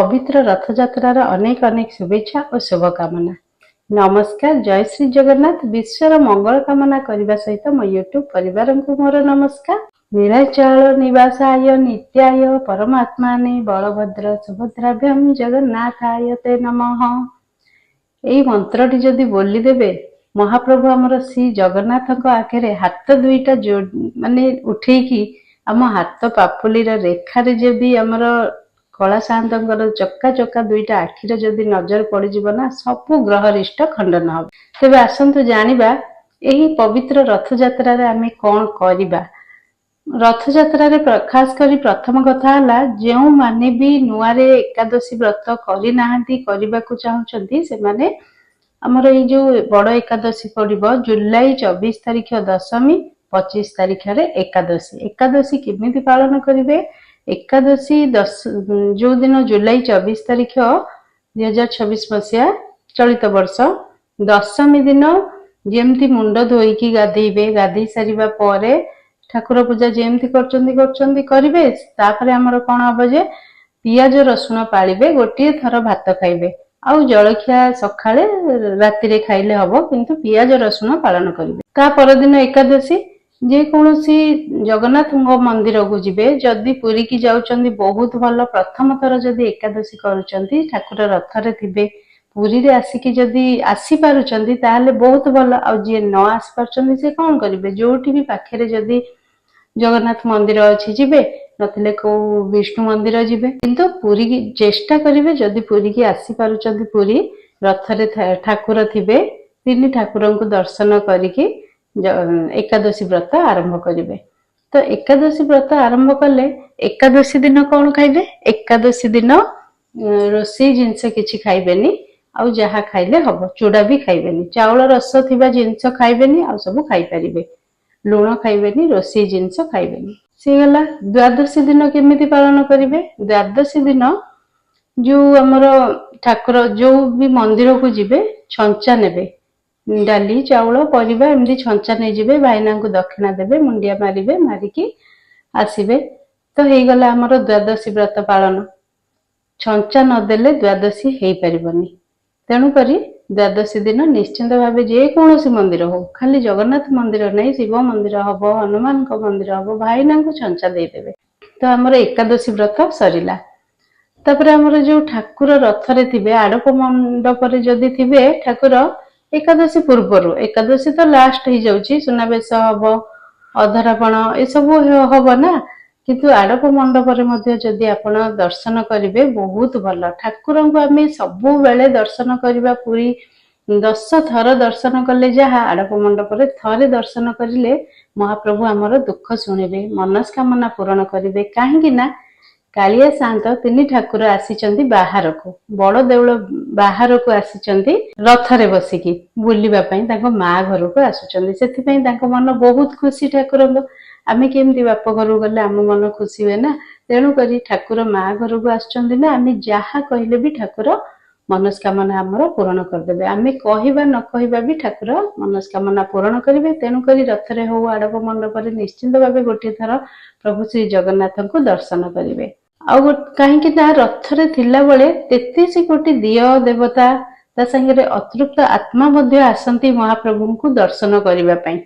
पवित्र रथयात्रार अनेक अनेक शुभेच्छा और शुभकामना। नमस्कार, जय श्री जगन्नाथ। विश्वर मंगल कामना करने सहित मो यूट्यूब परिवार को मोर नमस्कार। नीलाचल निवासाय नित्याय परमात्माने बलभद्र सुभद्राभ्याम जगन्नाथाय ते नमः। यही मंत्रटी जदि बोली देबे महाप्रभु आमर श्री जगन्नाथ आगे हाथ दुईटा माने उठेकी आम हाथ पापुलीर रेखार जदि आमर कला साहंतर चक्का चक्का दुईटा आखिर जदि नजर पड़ना सबु ग्रह रिष्ट खंडन हम। तेबे आसंतु जानिबा एही पवित्र रथ यात्रा रे आमे कौन करिबा। रथ यात्रा रे खास करी प्रथम कथा हला जो माने भी नुआरे एकादशी व्रत करि नाहंती करिबाकू चाहुचंती से माने हमर ए जो बड़ एकादशी पड़िबो जुलाई 24 तारिख दशमी 25 तारिख रे एकादशी। एकादशी केमिति पालन करिवे? एकादशी जो दिन जुलाई 24 तारिख 2026 मसीहा चलित वर्ष दशमी दिन जेमती मुंड धोईकी गाधेबे, गाधे सारिबा परे ठाकुर पूजा जेमती करचंदी करिवे। तापरे हमर कोन हबो जे पियाज रसुण पालिबे, गोटिए थर भात खाइबे, आउ जलखिया सखाळे राति रे खाइले हबो, किंतु पियाज रसुण पालन करिवे। ता पर दिन एकादशी जे कोनोसी जगन्नाथ मंदिर को जिबे, जदि पुरी की जाउचंदी बहुत भल। प्रथम थर जदि एकादशी करूचंदी ठाकुर रथ रे थिबे, पुरी रे आसिकी जदि आसी पारुचंदी ताहले बहुत भल। आ जे न आसी पारुचंदी से कोन करिवे? जोठी भी पाखे जदि जगन्नाथ मंदिर अछि जिबे, नथिले को विष्णु मंदिर जिबे, किंतु पुरी की चेष्टा करिवे जदि पुरी की आसी पारुचंदी पुरी रथ रे ठाकुर थिबे, तिनी ठाकुरन को दर्शन करिके एकादशी व्रत आरंभ करिवे। तो एकादशी व्रत आरंभ कले एकादशी दिन कौन खाइबे? एकादशी दिन रोसी जिनस किछि खाइबेनी, आउ जहा खाइले हबो। चूड़ा भी खाइबेनी, चाउल रस थिबा जिनस खाइबेनी, आउ सब खाइ परिबे। लुण खाइबेनी, रोसी जिनस खाइबेनी। से गला द्वादशी दिन केमिति पालन करिवे? द्वादशी दिन जो हमर ठाकुर जो भी मंदिर को जिबे छंचा नेबे, डाली चाउल परिबा एमदी छंचा नहीं जिबे, भाईना को दक्षिणा देबे, मुंडिया मारिबे, मारिकी आसीबे। तो हेई गला हमर द्वादशी व्रत पालन। छंचा न देले द्वादशी हेई परिबनी। तेणु करी द्वादशी दिन निश्चिंत भावे जे कोनोसी मंदिर हो, खाली जगन्नाथ मंदिर नहीं, शिव मंदिर हबो, हनुमान को मंदिर हबो, भाईना को छंचा दे देबे। तो हमर एकादशी व्रत सरिला। तापर हमर जो ठाकुर रथ रे थिबे, आडप मंडप रे जदि थिबे ठाकुर, एकादशी पूर्वर, एकादशी तो लास्ट ही जाउची, सुनाबेश हबो, अधरापण ए सब हबो ना, किंतु आडप मंडप रे मध्ये जदि आपण दर्शन करिवे बहुत भल। ठाकुरन को आमे सबु बेले दर्शन करिबा, पूरी 10 थर दर्शन कले जहा आडप मंडप रे थरे दर्शन करिले महाप्रभु हमर दुख सुनिबे, मनस्कामना पूर्ण करिवे। काहेकि ना कालिया शांत तिनी ठाकुर आसीचंदी बाहर को, बड़ देउल बाहर को आसीचंदी रथरे बसिकी बुलिबा पई, ताको मां घर को आसुचंदी। सेथि पई ताको मन बहुत खुशी ठाकुर। आमे केमती बाप घर गले आम मन खुशी हुए ना, तेणु करी ठाकुर मां घर को आसुचंदी ना, आमे जहा कहिले भी ठाकुर मनस्कामना हमर पूर्ण कर देबे। आमे कहिबा न कहिबा भी ठाकुर मनस्कामना पूर्ण करिवे। तेणु करी रथरे हो, आडप मंडप रे निश्चिंत भावे गोटे थर प्रभु श्री जगन्नाथ को दर्शन करिवे। आउ कहीं रथरे थिला बेले 33 कोटी दिय देवता ता संगे अतृप्त आत्मा मध्य आसंती महाप्रभु को दर्शन करने पाई।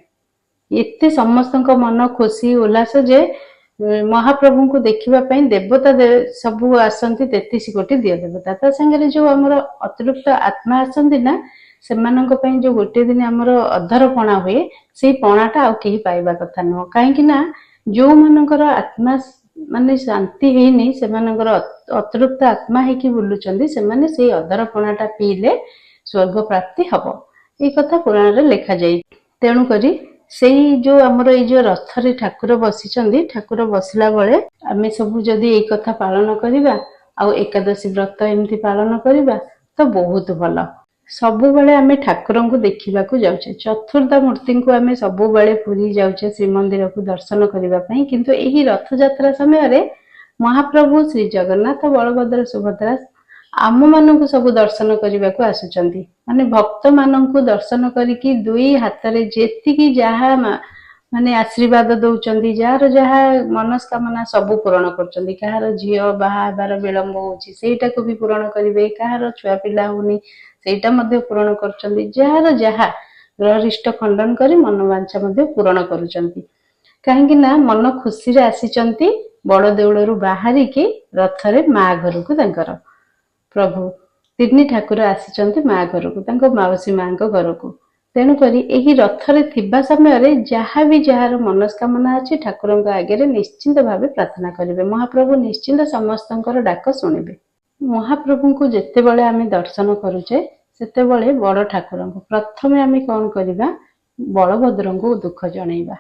एते समस्त मन खुशी उल्लास जे महाप्रभु को देखिबा पाई देवता सबू आसंती 33 कोटी दिय देवता। ता संगे जो हमर अतृप्त आत्मा आसंती ना, सेमानंक पई जो गोटे दिन हमर अधर पणा हुए, से पणाटा आ केही पाइबा कथा न। काहेकि ना जो मानकर आत्मा माने शांति हेनी, सेमानकर अतृप्त आत्मा हेकी बुलुचंदी, सेमाने से अधर पणाटा पीले स्वर्ग प्राप्ति हबो, ए कथा पुराण रे लिखा जाई। तेणु करी सेई जो हमर ए जो रथ रे ठाकुर बसिचंदी, ठाकुर बसला बेले आमे सब जदी ए कथा पालन करिबा, आ एकादशी व्रत एमती पालन करिबा, तो बहुत भल। सबु बेले आमे ठाकुरन को देखिबा को जाउछे, चतुर्धा मूर्ति को आमे सबु बेले पुरी जाउछे श्रीमंदिर को दर्शन करिबा पई, किंतु एही रथ यात्रा समय रे महाप्रभु श्री जगन्नाथ बलभद्र सुभद्रा आम मानक सब दर्शन करने को आसुचंदी। माने भक्त मानक दर्शन करिकी दुई हाथ रे जेतिकी जहा ମାନେ ଆଶୀର୍ବାଦ ଦଉଛନ୍ତି, ଯାହାର ଯାହା ମନସ୍କାମନା ସବୁ ପୂରଣ କରୁଛନ୍ତି। କାହାର ଝିଅ ବାହା ହେବାର ବିଳମ୍ବ ହଉଛି ସେଇଟାକୁ ବି ପୂରଣ କରିବେ, କାହାର ଛୁଆ ପିଲା ହଉନି ସେଇଟା ମଧ୍ୟ ପୂରଣ କରୁଛନ୍ତି। ଯାହାର ଯାହା ଗ୍ରହରିଷ୍ଟ ଖଣ୍ଡନ କରି ମନୋବାଞ୍ଛା ମଧ୍ୟ ପୂରଣ କରୁଛନ୍ତି। କାହିଁକି ନା ମନ ଖୁସିରେ ଆସିଛନ୍ତି ବଡ ଦେଉଳରୁ ବାହାରିକି ରଥରେ ମା ଘରକୁ, ତାଙ୍କର ପ୍ରଭୁ ତିନି ଠାକୁର ଆସିଛନ୍ତି ମା ଘରକୁ, ତାଙ୍କ ମାଉସୀ ମାଙ୍କ ଘରକୁ। ତେଣୁକରି ଏହି ରଥରେ ଥିବା ସମୟରେ ଯାହା ବି ଯାହାର ମନସ୍କାମନା ଅଛି ଠାକୁରଙ୍କ ଆଗରେ ନିଶ୍ଚିନ୍ତ ଭାବେ ପ୍ରାର୍ଥନା କରିବେ। ମହାପ୍ରଭୁ ନିଶ୍ଚିନ୍ତ ସମସ୍ତଙ୍କର ଡାକ ଶୁଣିବେ। ମହାପ୍ରଭୁଙ୍କୁ ଯେତେବେଳେ ଆମେ ଦର୍ଶନ କରୁଛେ ସେତେବେଳେ ବଡ ଠାକୁରଙ୍କୁ ପ୍ରଥମେ ଆମେ କଣ କରିବା, ବଳଭଦ୍ରଙ୍କୁ ଦୁଃଖ ଜଣେଇବା।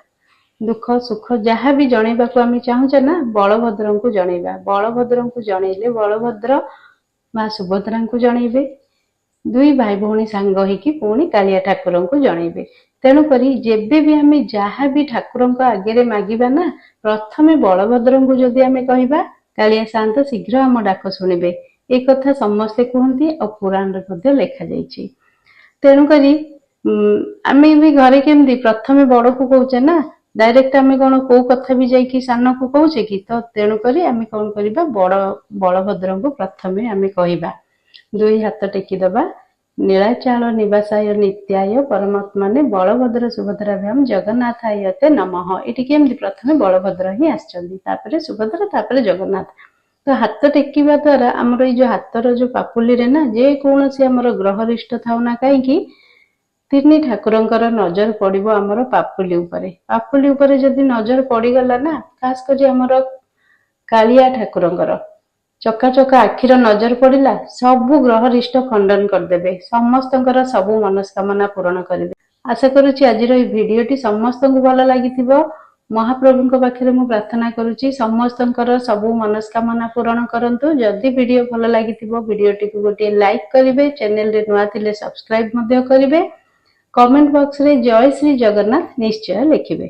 ଦୁଃଖ ସୁଖ ଯାହା ବି ଜଣେଇବାକୁ ଆମେ ଚାହୁଁଛେ ନା, ବଳଭଦ୍ରଙ୍କୁ ଜଣେଇବା। ବଳଭଦ୍ରଙ୍କୁ ଜଣେଇଲେ ବଳଭଦ୍ର ମା ସୁଭଦ୍ରାଙ୍କୁ ଜଣେଇବେ, ଦୁଇ ଭାଇ ଭଉଣୀ ସାଙ୍ଗ ହେଇକି ପୁଣି କାଳିଆ ଠାକୁରଙ୍କୁ ଜଣେଇବେ। ତେଣୁକରି ଯେବେ ବି ଆମେ ଯାହା ବି ଠାକୁରଙ୍କ ଆଗରେ ମାଗିବା ନା, ପ୍ରଥମେ ବଳଭଦ୍ରଙ୍କୁ ଯଦି ଆମେ କହିବା, କାଳିଆ ସାଆନ୍ତ ଶୀଘ୍ର ଆମ ଡାକ ଶୁଣିବେ। ଏ କଥା ସମସ୍ତେ କୁହନ୍ତି ଆଉ ପୁରାଣରେ ମଧ୍ୟ ଲେଖାଯାଇଛି। ତେଣୁକରି ଆମେ ବି ଘରେ କେମିତି ପ୍ରଥମେ ବଡକୁ କହୁଛେ ନା, ଡାଇରେକ୍ଟ ଆମେ କଣ କୋଉ କଥା ବି ଯାଇକି ସାନକୁ କହୁଛେ କି? ତ ତେଣୁକରି ଆମେ କଣ କରିବା, ବଳଭଦ୍ରଙ୍କୁ ପ୍ରଥମେ ଆମେ କହିବା, ଦୁଇ ହାତ ଟେକିଦବା। ନୀଳାଚଳ ନିବାସାୟ ନିତ୍ୟାୟ ପରମାତ୍ମାନେ ବଳଭଦ୍ର ସୁଭଦ୍ରାଭ୍ୟାମ ଜଗନ୍ନାଥାୟତେ ନମଃ। ଏଠି କେମିତି ପ୍ରଥମେ ବଳଭଦ୍ର ହିଁ ଆସିଛନ୍ତି, ତାପରେ ସୁଭଦ୍ରା, ତାପରେ ଜଗନ୍ନାଥ। ତ ହାତ ଟେକିବା ଦ୍ଵାରା ଆମର ଏଇ ଯୋଉ ହାତର ଯୋଉ ପାପୁଲିରେ ନା, ଯେ କୌଣସି ଆମର ଗ୍ରହରିଷ୍ଟ ଥାଉ ନା କାହିଁକି, ତିନି ଠାକୁରଙ୍କର ନଜର ପଡିବ ଆମର ପାପୁଲି ଉପରେ। ପାପୁଲି ଉପରେ ଯଦି ନଜର ପଡିଗଲା ନା, ଖାସ କରି ଆମର କାଳିଆ ଠାକୁରଙ୍କର ଚକାଚକା ଆଖିର ନଜର ପଡିଲା, ସବୁ ଗ୍ରହରିଷ୍ଟ ଖଣ୍ଡନ କରିଦେବେ, ସମସ୍ତଙ୍କର ସବୁ ମନସ୍କାମନା ପୂରଣ କରିବେ। ଆଶା କରୁଛି ଆଜିର ଏହି ଭିଡିଓଟି ସମସ୍ତଙ୍କୁ ଭଲ ଲାଗିଥିବ। ମହାପ୍ରଭୁଙ୍କ ପାଖରେ ମୁଁ ପ୍ରାର୍ଥନା କରୁଛି ସମସ୍ତଙ୍କର ସବୁ ମନସ୍କାମନା ପୂରଣ କରନ୍ତୁ। ଯଦି ଭିଡିଓ ଭଲ ଲାଗିଥିବ ଭିଡିଓଟିକୁ ଗୋଟିଏ ଲାଇକ୍ କରିବେ, ଚ୍ୟାନେଲରେ ନୂଆ ଥିଲେ ସବସ୍କ୍ରାଇବ ମଧ୍ୟ କରିବେ। କମେଣ୍ଟ ବକ୍ସରେ ଜୟ ଶ୍ରୀ ଜଗନ୍ନାଥ ନିଶ୍ଚୟ ଲେଖିବେ।